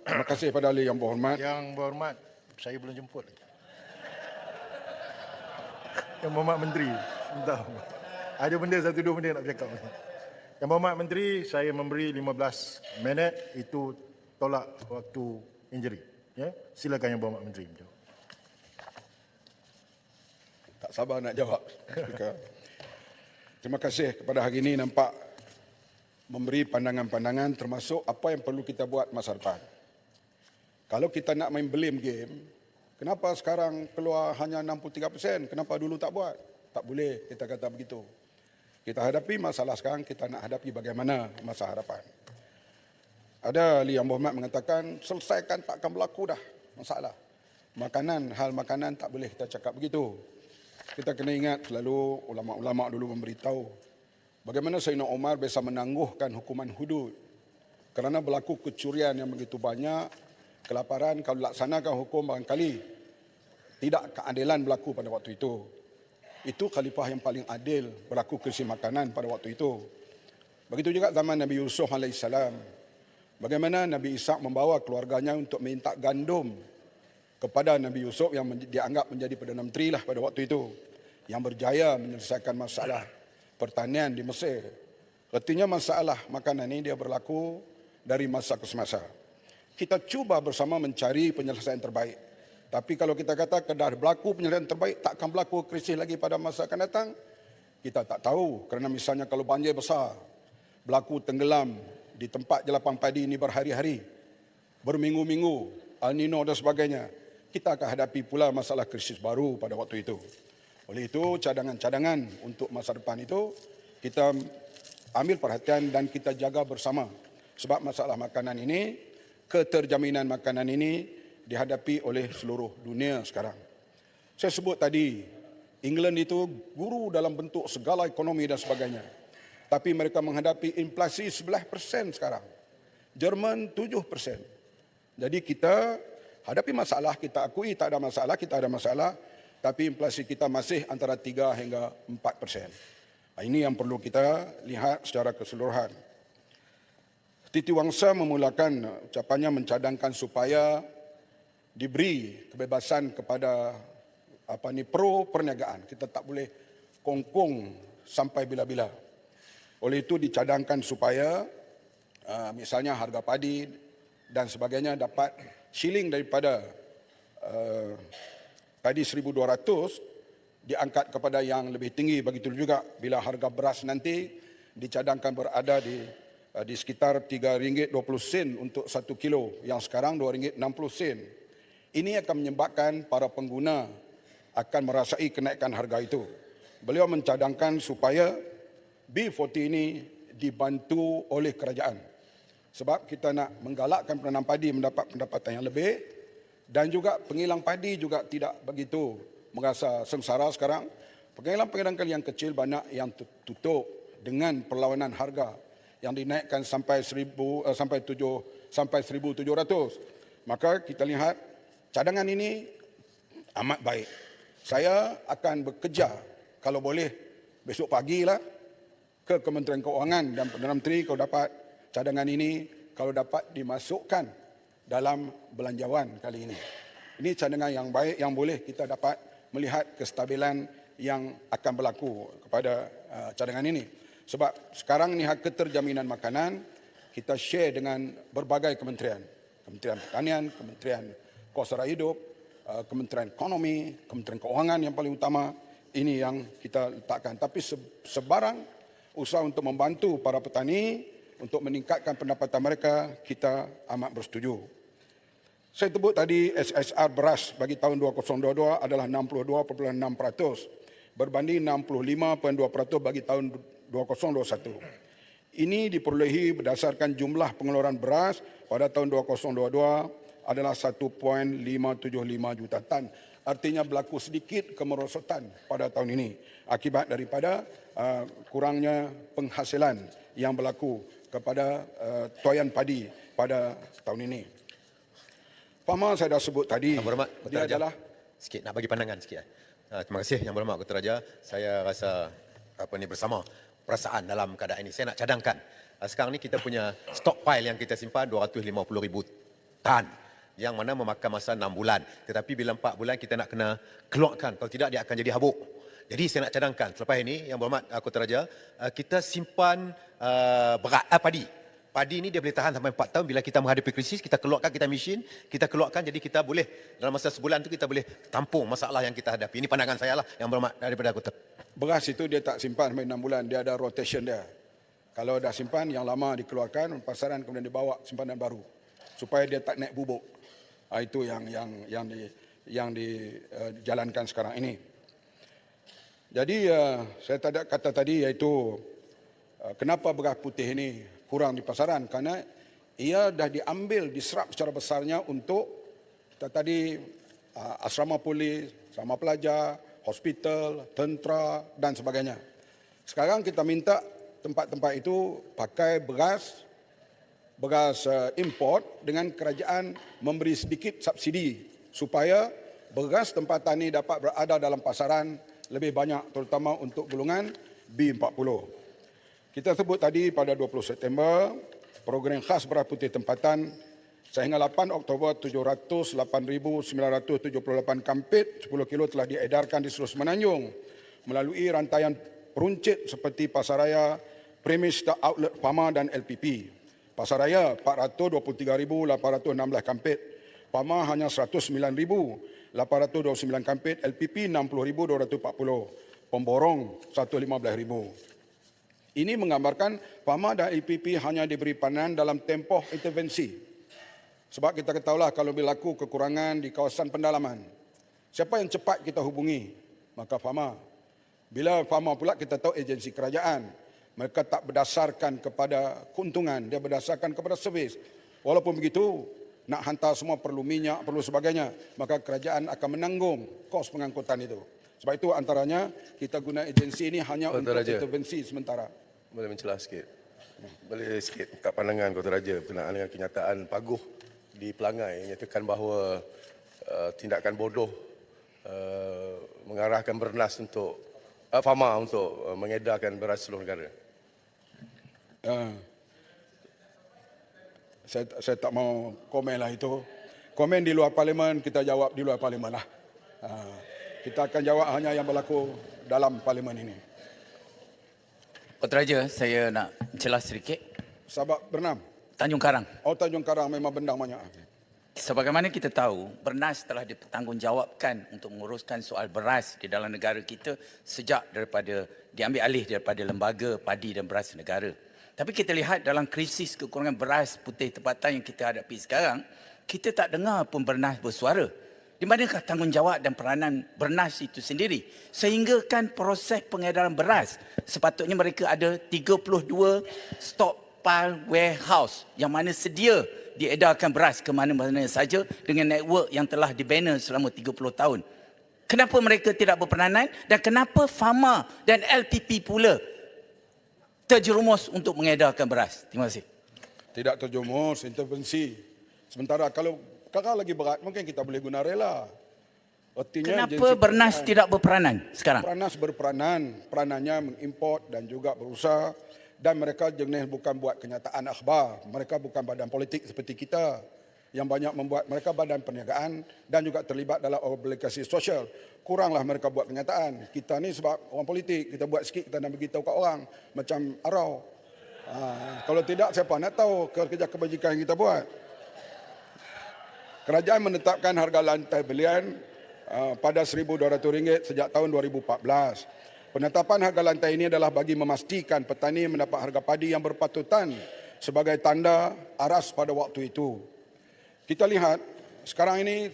Terima kasih pada ahli yang berhormat. Yang berhormat, saya belum jemput lagi. Yang berhormat Menteri, sebentar. Ada benda, satu dua benda nak bercakap. Yang berhormat Menteri, saya memberi 15 minit, itu tolak waktu injury. Ya, silakan Yang berhormat Menteri. Tak sabar nak jawab. Terima kasih kepada hari ini nampak memberi pandangan-pandangan termasuk apa yang perlu kita buat masa depan. Kalau kita nak main blame game, kenapa sekarang keluar hanya 63%? Kenapa dulu tak buat? Tak boleh kita kata begitu. Kita hadapi masalah sekarang, kita nak hadapi bagaimana masa hadapan. Ada ahli yang berhormat mengatakan, selesaikan takkan berlaku dah masalah. Makanan, hal makanan tak boleh kita cakap begitu. Kita kena ingat selalu ulama-ulama dulu memberitahu bagaimana Sayyidina Umar bisa menangguhkan hukuman hudud kerana berlaku kecurian yang begitu banyak, kelaparan. Kalau laksanakan hukum barangkali tidak keadilan berlaku pada waktu itu. Itu khalifah yang paling adil, berlaku krisis makanan pada waktu itu. Begitu juga zaman Nabi Yusuf AS. Bagaimana Nabi Ishak membawa keluarganya untuk minta gandum kepada Nabi Yusuf yang dianggap menjadi Perdana Menteri lah pada waktu itu, yang berjaya menyelesaikan masalah pertanian di Mesir. Artinya masalah makanan ini dia berlaku dari masa ke semasa. Kita cuba bersama mencari penyelesaian terbaik. Tapi kalau kita kata dah berlaku penyelesaian terbaik, takkan berlaku krisis lagi pada masa akan datang? Kita tak tahu. Kerana misalnya kalau banjir besar, berlaku tenggelam di tempat jelapan padi ini berhari-hari, berminggu-minggu, El Nino dan sebagainya, kita akan hadapi pula masalah krisis baru pada waktu itu. Oleh itu, cadangan-cadangan untuk masa depan itu kita ambil perhatian dan kita jaga bersama. Sebab masalah makanan ini, keterjaminan makanan ini dihadapi oleh seluruh dunia sekarang. Saya sebut tadi, England itu guru dalam bentuk segala ekonomi dan sebagainya. Tapi mereka menghadapi inflasi 11% sekarang. Jerman 7%. Jadi kita hadapi masalah, kita akui tak ada masalah, kita ada masalah, tapi inflasi kita masih antara 3 hingga 4%. Ini yang perlu kita lihat secara keseluruhan. Titi Wangsa memulakan ucapannya mencadangkan supaya diberi kebebasan kepada pro perniagaan. Kita tak boleh kongkong sampai bila-bila. Oleh itu dicadangkan supaya misalnya harga padi dan sebagainya dapat shilling daripada padi 1,200 diangkat kepada yang lebih tinggi. Begitu juga bila harga beras nanti dicadangkan berada di sekitar RM3.20 untuk 1 kilo, yang sekarang RM2.60. Ini akan menyebabkan para pengguna akan merasai kenaikan harga itu. Beliau mencadangkan supaya B40 ini dibantu oleh kerajaan. Sebab kita nak menggalakkan penanam padi mendapat pendapatan yang lebih, dan juga pengilang padi juga tidak begitu merasa sengsara sekarang. Pengilang-pengilang yang kecil banyak yang tutup dengan perlawanan harga yang dinaikkan sampai 1,700. Maka kita lihat cadangan ini amat baik. Saya akan bekerja kalau boleh besok pagilah ke Kementerian Keuangan dan Perdana Menteri kalau dapat cadangan ini, kalau dapat dimasukkan dalam belanjawan kali ini. Ini cadangan yang baik yang boleh kita dapat melihat kestabilan yang akan berlaku kepada cadangan ini. Sebab sekarang ni hak keterjaminan makanan kita share dengan berbagai kementerian. Kementerian Pertanian, Kementerian Kos-Raya Hidup, Kementerian Ekonomi, Kementerian Keuangan yang paling utama. Ini yang kita letakkan. Tapi sebarang usaha untuk membantu para petani untuk meningkatkan pendapatan mereka, kita amat bersetuju. Saya sebut tadi SSR beras bagi tahun 2022 adalah 62.6% berbanding 65.2% bagi tahun 2021. Ini diperolehi berdasarkan jumlah pengeluaran beras pada tahun 2022 adalah 1.575 juta tan. Artinya berlaku sedikit kemerosotan pada tahun ini akibat daripada kurangnya penghasilan yang berlaku kepada toyan padi pada tahun ini. Fahma saya dah sebut tadi, dia adalah sikit nak bagi pandangan sikit. Terima kasih Yang Berhormat Ketua Raja. Saya rasa bersama perasaan dalam keadaan ini. Saya nak cadangkan. Sekarang ni kita punya stockpile yang kita simpan 250,000 tan. Yang mana memakan masa 6 bulan. Tetapi bila 4 bulan kita nak kena keluarkan. Kalau tidak dia akan jadi habuk. Jadi saya nak cadangkan. Selepas ini, Yang Berhormat Kota Raja, kita simpan padi. Padi ini dia boleh tahan sampai 4 tahun. Bila kita menghadapi krisis, kita keluarkan, kita mesin, kita keluarkan. Jadi kita boleh, dalam masa sebulan itu kita boleh tampung masalah yang kita hadapi. Ini pandangan saya lah, Yang Berhormat daripada Kota. Beras itu dia tak simpan sampai 6 bulan, dia ada rotation dia. Kalau dah simpan, yang lama dikeluarkan, pasaran kemudian dibawa simpanan baru. Supaya dia tak naik bubuk. Itu yang dijalankan sekarang ini. Jadi saya kata tadi iaitu kenapa beras putih ini kurang di pasaran, kerana ia dah diambil, diserap secara besarnya untuk tadi asrama polis, asrama pelajar, hospital, tentera dan sebagainya. Sekarang kita minta tempat-tempat itu pakai beras import dengan kerajaan memberi sedikit subsidi supaya beras tempatan ini dapat berada dalam pasaran lebih banyak, terutama untuk golongan B40. Kita sebut tadi pada 20 September, program khas beras putih tempatan sehingga 8 Oktober 708,978 kampit 10 kilo telah diedarkan di seluruh Semenanjung melalui rantaian peruncit seperti Pasaraya, Premis Outlet Pama dan LPP. Pasaraya 423,816 kampit, Pama hanya 109,829 kampit, LPP 60,240, Pemborong 115,000. Ini menggambarkan Pama dan LPP hanya diberi peranan dalam tempoh intervensi. Sebab kita ketahuilah kalau berlaku kekurangan di kawasan pendalaman, siapa yang cepat kita hubungi? Maka Pama. Bila Pama pula kita tahu agensi kerajaan, mereka tak berdasarkan kepada keuntungan, dia berdasarkan kepada servis. Walaupun begitu, nak hantar semua perlu minyak, perlu sebagainya, maka kerajaan akan menanggung kos pengangkutan itu. Sebab itu antaranya kita guna agensi ini hanya untuk intervensi sementara. Boleh mencelah sikit? Boleh sikit kat pandangan Kota Raja berkenaan dengan kenyataan Paguh di Pelangai menyatakan bahawa tindakan bodoh mengarahkan Bernas untuk Fama untuk mengedarkan beras seluruh negara. Saya tak mau komen lah itu. Komen di luar parlimen, kita jawab di luar parlimen lah. Kita akan jawab hanya yang berlaku dalam parlimen ini. Kota Raja, saya nak mencelah sedikit. Sahabat Bernam. Tanjung Karang. Oh, Tanjung Karang memang bendang banyak. Sebagaimana kita tahu, Bernas telah dipertanggungjawabkan untuk menguruskan soal beras di dalam negara kita sejak daripada diambil alih daripada Lembaga Padi dan Beras Negara. Tapi kita lihat dalam krisis kekurangan beras putih tempatan yang kita hadapi sekarang, kita tak dengar pun Bernas bersuara. Di manakah tanggungjawab dan peranan Bernas itu sendiri? Sehingga kan proses pengedaran beras, sepatutnya mereka ada 32 stockpile warehouse yang mana sedia diedarkan beras ke mana-mana saja dengan network yang telah dibina selama 30 tahun. Kenapa mereka tidak berperanan dan kenapa Fama dan LPP pula terjerumus untuk mengedarkan beras? Terima kasih. Tidak terjerumus, intervensi. Sementara kalau kakak lagi berat, mungkin kita boleh guna rela. Artinya Kenapa Bernas tidak berperanan sekarang? Bernas berperanan, peranannya mengimport dan juga berusaha. Dan mereka jenis bukan buat kenyataan akhbar. Mereka bukan badan politik seperti kita yang banyak membuat, mereka badan perniagaan dan juga terlibat dalam obligasi sosial. Kuranglah mereka buat kenyataan. Kita ni sebab orang politik, kita buat sikit, kita nak beritahu kat orang. Macam arau. Kalau tidak, siapa nak tahu kerja kebajikan yang kita buat. Kerajaan menetapkan harga lantai belian pada RM1,200 sejak tahun 2014. Penetapan harga lantai ini adalah bagi memastikan petani mendapat harga padi yang berpatutan sebagai tanda aras pada waktu itu. Kita lihat sekarang ini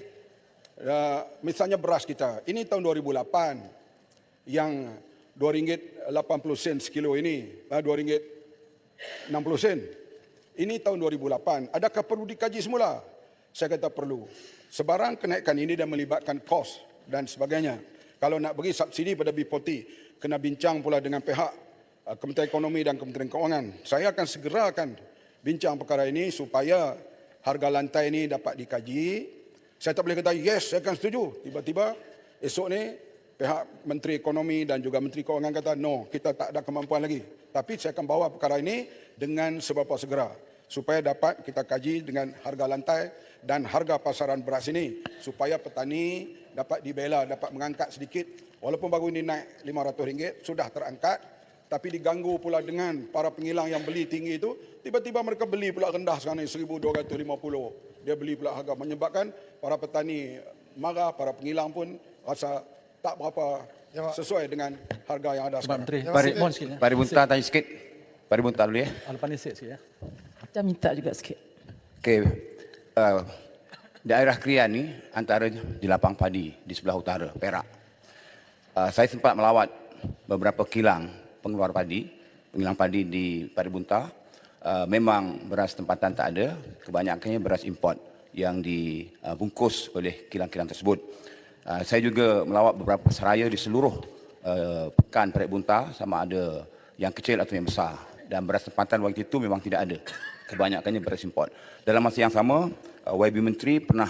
misalnya beras kita. Ini tahun 2008 yang RM2.80 sekilo ini, RM2.60. Ini tahun 2008. Adakah perlu dikaji semula? Saya kata perlu. Sebarang kenaikan ini dan melibatkan kos dan sebagainya. Kalau nak beri subsidi pada B40, kena bincang pula dengan pihak Kementerian Ekonomi dan Kementerian Keuangan. Saya akan segerakan bincang perkara ini supaya harga lantai ini dapat dikaji. Saya tak boleh kata yes, saya akan setuju. Tiba-tiba esok ni pihak Menteri Ekonomi dan juga Menteri Kewangan kata, no, kita tak ada kemampuan lagi. Tapi saya akan bawa perkara ini dengan seberapa segera supaya dapat kita kaji dengan harga lantai dan harga pasaran beras ini supaya petani dapat dibela, dapat mengangkat sedikit. Walaupun baru ini naik RM500, sudah terangkat, tapi diganggu pula dengan para pengilang yang beli tinggi itu, tiba-tiba mereka beli pula rendah sekarang ni RM1,250. Dia beli pula harga, menyebabkan para petani marah, para pengilang pun rasa tak berapa sesuai dengan harga yang ada Pak sekarang. Menteri, Pak Ribunta tanya sikit. Pak Ribunta dulu ya. Lepas ni sikit ya. Saya minta juga sikit. Okey. Daerah Krian ni antara jelapang padi di sebelah utara, Perak. Saya sempat melawat beberapa kilang pengeluar padi, pengilang padi di Paribunta. Memang beras tempatan tak ada, kebanyakannya beras import yang dibungkus oleh kilang-kilang tersebut. Saya juga melawat beberapa seraya di seluruh pekan Paribunta, sama ada yang kecil atau yang besar. Dan beras tempatan waktu itu memang tidak ada. Kebanyakannya beras import. Dalam masa yang sama, YB Menteri pernah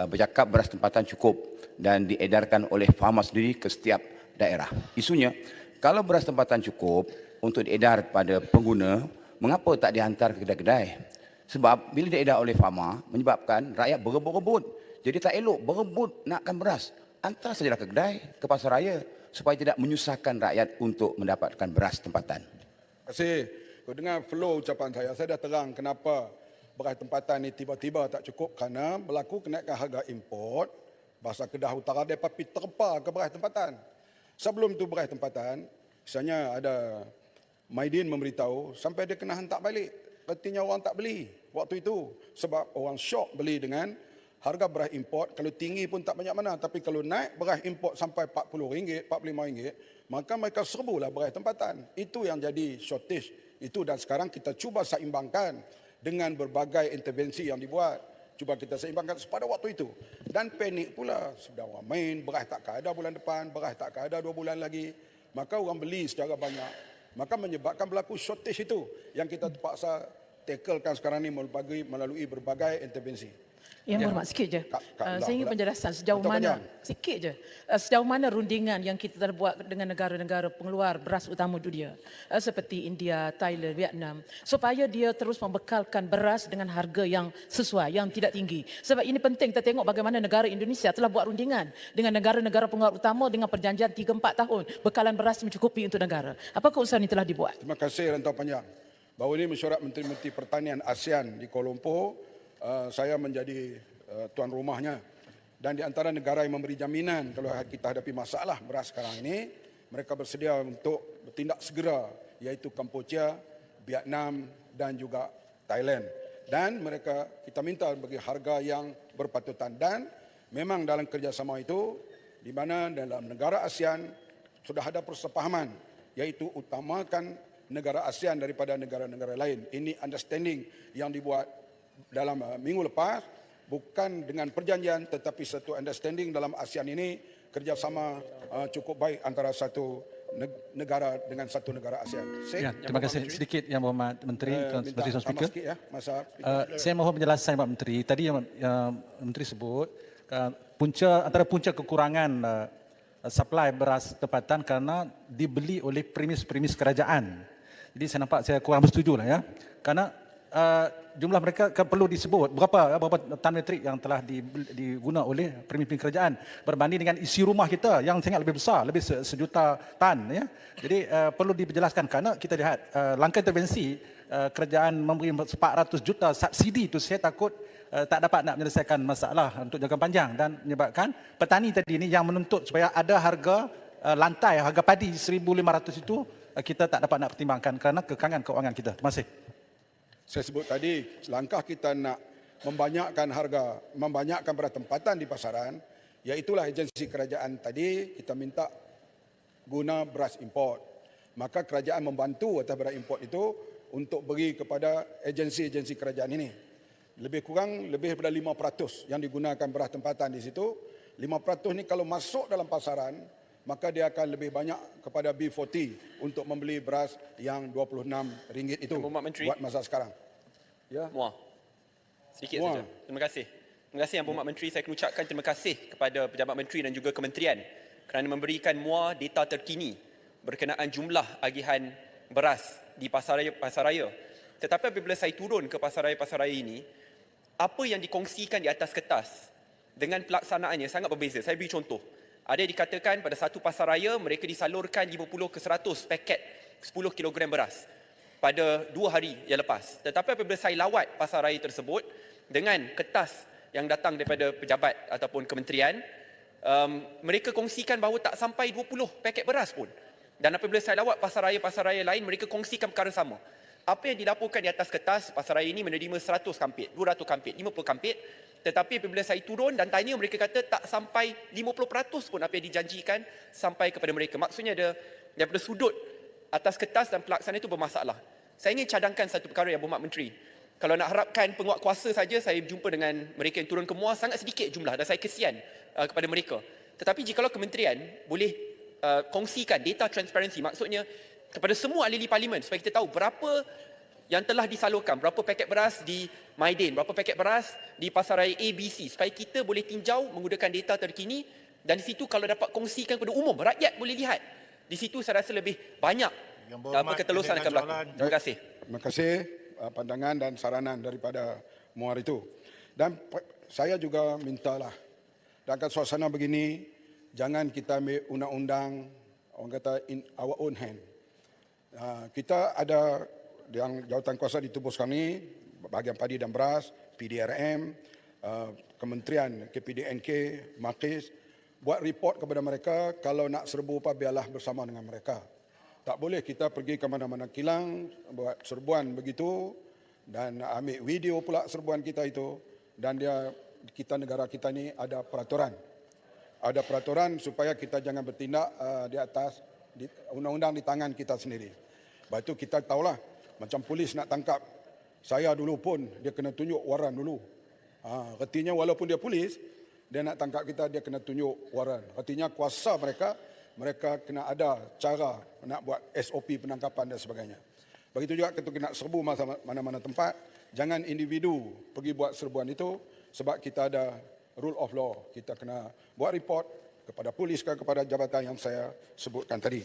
bercakap beras tempatan cukup dan diedarkan oleh farmer sendiri ke setiap daerah. Isunya, kalau beras tempatan cukup untuk diedar pada pengguna, mengapa tak dihantar ke kedai-kedai? Sebab bila diedar oleh farmer, menyebabkan rakyat berebut-rebut. Jadi tak elok berebut nakkan beras. Hantar sajalah ke kedai, ke pasar raya, supaya tidak menyusahkan rakyat untuk mendapatkan beras tempatan. Terima kasih. Kau dengar flow ucapan saya dah terang kenapa beras tempatan ni tiba-tiba tak cukup kerana berlaku kenaikan harga import. Bahasa Kedah Utara dia pergi terpa ke beras tempatan. Sebelum tu beras tempatan, misalnya ada Maidin memberitahu sampai dia kena hantar balik. Artinya orang tak beli waktu itu sebab orang syok beli dengan harga beras import. Kalau tinggi pun tak banyak mana, tapi kalau naik beras import sampai RM40, RM45, maka mereka serbulah beras tempatan. Itu yang jadi shortage. Itu dan sekarang kita cuba seimbangkan dengan berbagai intervensi yang dibuat. Cuba kita seimbangkan pada waktu itu. Dan panik pula. Sudah orang main, beras tak ada bulan depan, beras tak ada 2 bulan lagi. Maka orang beli secara banyak. Maka menyebabkan berlaku shortage itu yang kita terpaksa tacklekan sekarang ini melalui berbagai intervensi. Yang berhormat sikit je. Saya ingin penjelasan sejauh Betul mana, panjang. sikit je. Sejauh mana rundingan yang kita telah buat dengan negara-negara pengeluar beras utama dunia seperti India, Thailand, Vietnam supaya dia terus membekalkan beras dengan harga yang sesuai, yang tidak tinggi. Sebab ini penting kita tengok bagaimana negara Indonesia telah buat rundingan dengan negara-negara pengeluar utama dengan perjanjian 3-4 tahun bekalan beras mencukupi untuk negara. Apakah usaha ini telah dibuat? Terima kasih Rantau Panjang. Baru ini mesyuarat Menteri-Menteri Pertanian ASEAN di Kuala Lumpur, saya menjadi tuan rumahnya. Dan di antara negara yang memberi jaminan kalau kita hadapi masalah beras sekarang ini, mereka bersedia untuk bertindak segera, iaitu Kamboja, Vietnam dan juga Thailand. Dan mereka kita minta bagi harga yang berpatutan. Dan memang dalam kerjasama itu, di mana dalam negara ASEAN sudah ada persepahaman, iaitu utamakan negara ASEAN daripada negara-negara lain. Ini understanding yang dibuat dalam minggu lepas, bukan dengan perjanjian tetapi satu understanding dalam ASEAN ini kerjasama cukup baik antara satu negara dengan satu negara ASEAN. Ya, terima kasih sedikit Yang Berhormat Menteri, Menteri Tuan Speaker. Sikit ya, masa Saya mohon penjelasan Pak Menteri. Tadi yang Menteri sebut antara punca kekurangan supply beras tempatan kerana dibeli oleh premis-premis kerajaan. Jadi saya nampak saya kurang bersetuju lah ya. Kerana jumlah mereka perlu disebut berapa tan metrik yang telah diguna oleh premis kerajaan berbanding dengan isi rumah kita yang sangat lebih besar, lebih 1 juta tan ya. Jadi perlu dijelaskan kerana kita lihat langkah intervensi kerajaan memberi 400 juta subsidi itu saya takut tak dapat nak menyelesaikan masalah untuk jangka panjang dan menyebabkan petani tadi ini yang menuntut supaya ada harga lantai, harga padi 1,500 itu kita tak dapat nak pertimbangkan kerana kekangan keuangan kita. Terima kasih. saya sebut tadi, langkah kita nak membanyakkan beras tempatan di pasaran, iaitulah agensi kerajaan tadi kita minta guna beras import. Maka kerajaan membantu atas beras import itu untuk beri kepada agensi-agensi kerajaan ini. Lebih kurang lebih daripada 5% yang digunakan beras tempatan di situ. 5% ni kalau masuk dalam pasaran, maka dia akan lebih banyak kepada B40 untuk membeli beras yang RM26 itu buat masa sekarang. Ya. Muar. Sedikit Muar. saja. Terima kasih. Terima kasih Yang Berhormat Menteri. Saya akan ucapkan terima kasih kepada pejabat menteri dan juga kementerian kerana memberikan muar data terkini berkenaan jumlah agihan beras di pasaraya. Tetapi apabila saya turun ke pasaraya ini, apa yang dikongsikan di atas kertas dengan pelaksanaannya sangat berbeza. Saya beri contoh. Ada yang dikatakan pada satu pasaraya mereka disalurkan 50 ke 100 paket 10 kilogram beras pada 2 hari yang lepas. Tetapi apabila saya lawat pasaraya tersebut dengan kertas yang datang daripada pejabat ataupun kementerian, mereka kongsikan bahawa tak sampai 20 paket beras pun. Dan apabila saya lawat pasaraya-pasaraya lain, mereka kongsikan perkara sama. Apa yang dilaporkan di atas kertas, pasaraya ini menerima 100 kampit, 200 kampit, 50 kampit. Tetapi apabila saya turun dan tanya, mereka kata tak sampai 50% pun apa yang dijanjikan sampai kepada mereka. Maksudnya daripada sudut atas kertas dan pelaksanaan itu bermasalah. Saya ingin cadangkan satu perkara yang Berhormat Menteri. Kalau nak harapkan penguat kuasa saja, saya berjumpa dengan mereka yang turun ke muar, sangat sedikit jumlah dan saya kesian kepada mereka. Tetapi jikalau kementerian boleh kongsikan data transparansi, maksudnya kepada semua ahli parlimen supaya kita tahu berapa yang telah disalurkan, berapa paket beras di Maidin, berapa paket beras di pasaraya ABC, supaya kita boleh tinjau menggunakan data terkini dan di situ kalau dapat kongsikan kepada umum, rakyat boleh lihat. Di situ saya rasa lebih banyak ketelusan akan berlaku. Terima kasih. Terima kasih pandangan dan saranan daripada muar itu. Dan saya juga mintalah, dalam suasana begini, jangan kita ambil undang-undang, orang kata in our own hand. Kita ada yang jawatan kuasa di tubuh kami, bahagian padi dan beras, PDRM, Kementerian KPDNK, Makis, buat report kepada mereka, kalau nak serbu apa biarlah bersama dengan mereka. Tak boleh kita pergi ke mana-mana kilang, buat serbuan begitu, dan ambil video pula serbuan kita itu, dan negara kita ni ada peraturan. Ada peraturan supaya kita jangan bertindak di atas undang-undang di tangan kita sendiri. Lepas itu kita tahulah, macam polis nak tangkap saya dulu pun, dia kena tunjuk waran dulu. Artinya walaupun dia polis, dia nak tangkap kita, dia kena tunjuk waran. Artinya kuasa mereka kena ada cara nak buat SOP penangkapan dan sebagainya. Begitu juga ketika nak serbu mana-mana tempat, jangan individu pergi buat serbuan itu, sebab kita ada rule of law. Kita kena buat report kepada polis ke kepada jabatan yang saya sebutkan tadi.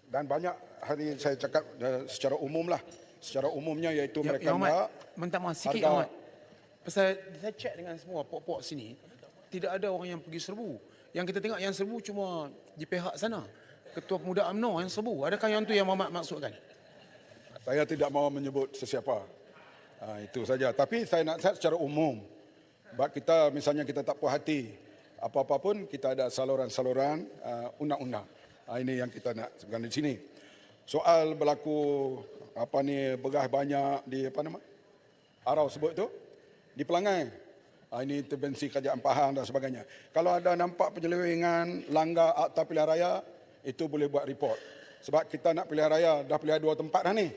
Dan banyak hari saya cakap secara umum lah. Secara umumnya iaitu mereka nak minta maaf sikit harga. Ahmad. Pasal saya cek dengan semua pok-pok sini, tidak ada orang yang pergi serbu. Yang kita tengok yang serbu cuma di pihak sana. Ketua Pemuda UMNO yang serbu. Adakah yang tu yang Muhammad maksudkan? Saya tidak mahu menyebut sesiapa. Itu saja. Tapi saya nak secara umum. Sebab kita misalnya kita tak puas hati apa-apa pun, kita ada saluran-saluran undang-undang. Ini yang kita nak sebutkan di sini. Soal berlaku berah banyak di Arau sebut tu, di Pelangai. Ini intervensi kerajaan Pahang dan sebagainya. Kalau ada nampak penyelewengan, langgar Akta Pilihan Raya, itu boleh buat report. Sebab kita nak pilihan raya, dah pilihan 2 tempat dah ni.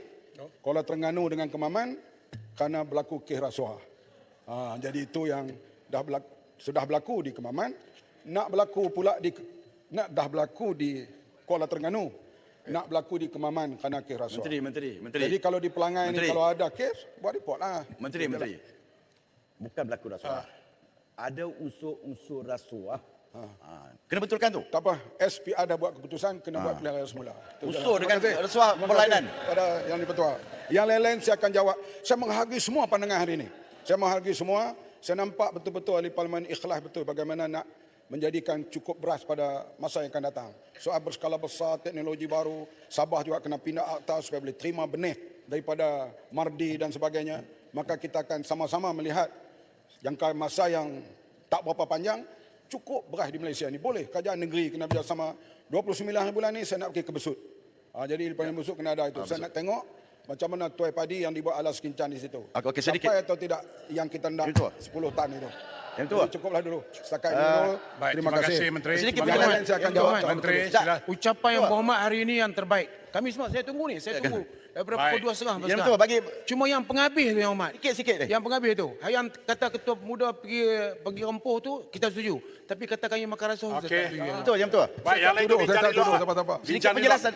Kuala Terengganu dengan Kemaman, kerana berlaku kes rasuah. Jadi itu yang sudah berlaku di Kemaman, nak berlaku pula dah berlaku di Kuala Terengganu, nak berlaku di Kemaman kerana kes rasuah. Menteri. Jadi kalau di Pelangai ni kalau ada kes, buat report lah. Menteri. Bukan berlaku rasuah. Ada unsur-unsur rasuah. Kena betulkan tu. Tak apa, SPR dah buat keputusan, kena buat pilihan raya semula. Unsur dengan rasuah berlainan. Pada yang dipertua. Yang lain-lain saya akan jawab. Saya menghargai semua pandangan hari ini. Saya menghargai semua. Saya nampak betul-betul ahli parlimen ikhlas betul bagaimana nak menjadikan cukup beras pada masa yang akan datang. Soal berskala besar, teknologi baru, Sabah juga kena pindah akta supaya boleh terima benih daripada Mardi dan sebagainya. Maka kita akan sama-sama melihat jangka masa yang tak berapa panjang, cukup beras di Malaysia ni. Boleh, kerajaan negeri kena bersama. 29 bulan ni saya nak pergi ke Besut. Jadi lepas Besut kena ada itu. Saya nak tengok macam mana tuai padi yang dibuat alas kincan di situ. Okey, sedikit. Sampai atau tidak yang kita nak 10 tan itu. Yang tu. Cukuplah dulu. Setakat ini dulu. Terima kasih Menteri. Sedikit Yang lain saya akan jawab. Menteri, Ucapan yang berhormat hari ini yang terbaik. Kami semua, saya tunggu ni. Saya tunggu. Daripada pukul 2.30. Yang tu bagi Cuma yang penghabis tu yang hormat. sikit-sikit. Yang penghabis tu. Yang kata Ketua Pemuda pergi rempuh tu, kita setuju. Tapi kata kami makan rasuah, saya tak setuju. Betul, yang tu. Baik, yang lain tu bincang di luar. Siapa-siapa. Sedikit penjelasan.